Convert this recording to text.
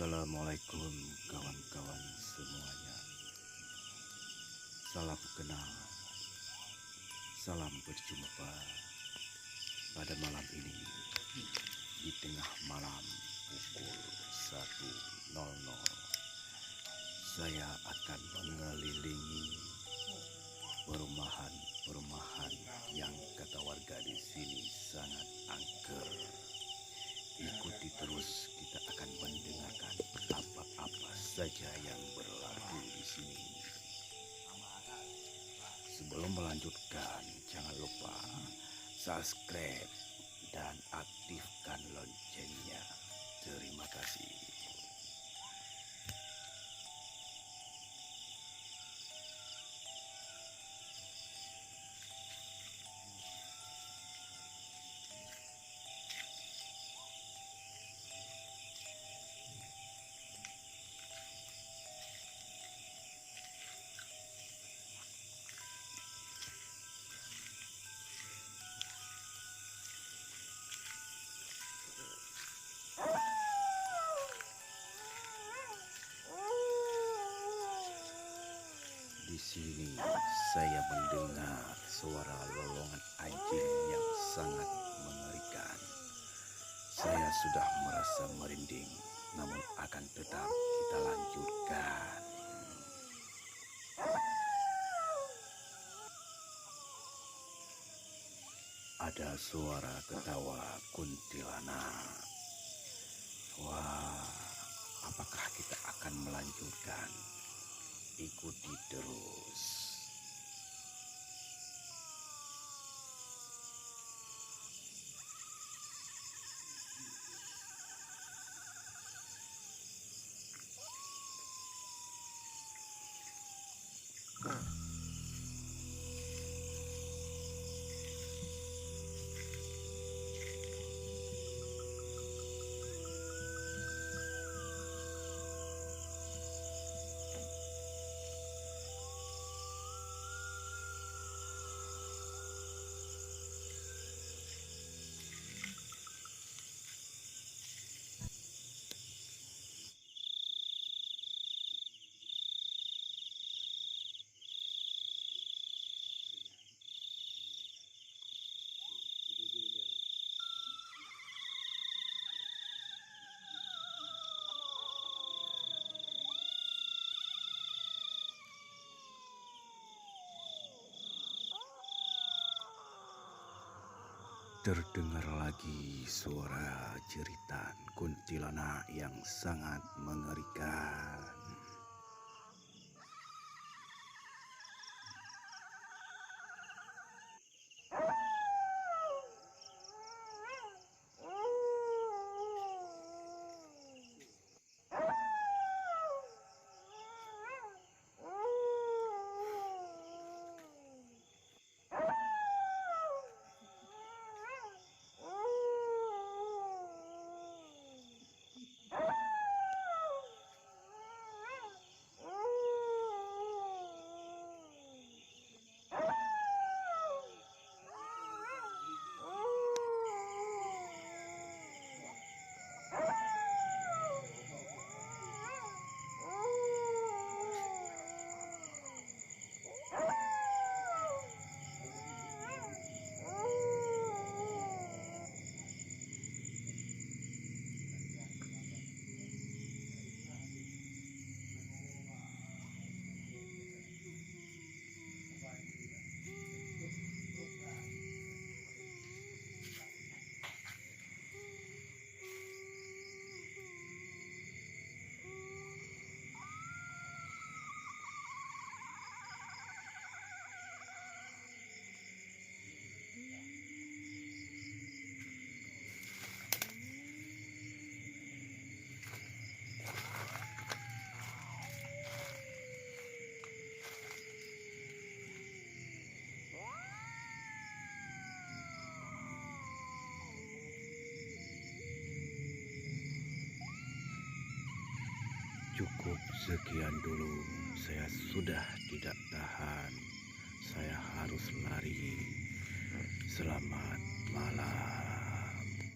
Assalamualaikum kawan-kawan semuanya. Salam kenal, salam berjumpa pada malam ini di tengah malam pukul 1.00. Saya akan mengelilingi perumahan-perumahan yang kata warga di sini sangat angker. Ikuti terus, kita akan mendengarkan apa-apa saja yang berlaku di sini. Sebelum melanjutkan, jangan lupa subscribe dan aktifkan loncengnya. Terima kasih. Di sini saya mendengar suara lolongan anjing yang sangat mengerikan. Saya sudah merasa merinding, namun akan tetap kita lanjutkan. Ada suara ketawa kuntilanak. Wah, apakah kita akan melanjutkan? Ikuti terus. Terdengar lagi suara jeritan kuntilanak yang sangat mengerikan. Cukup sekian dulu, saya sudah tidak tahan. Saya harus lari. Selamat malam.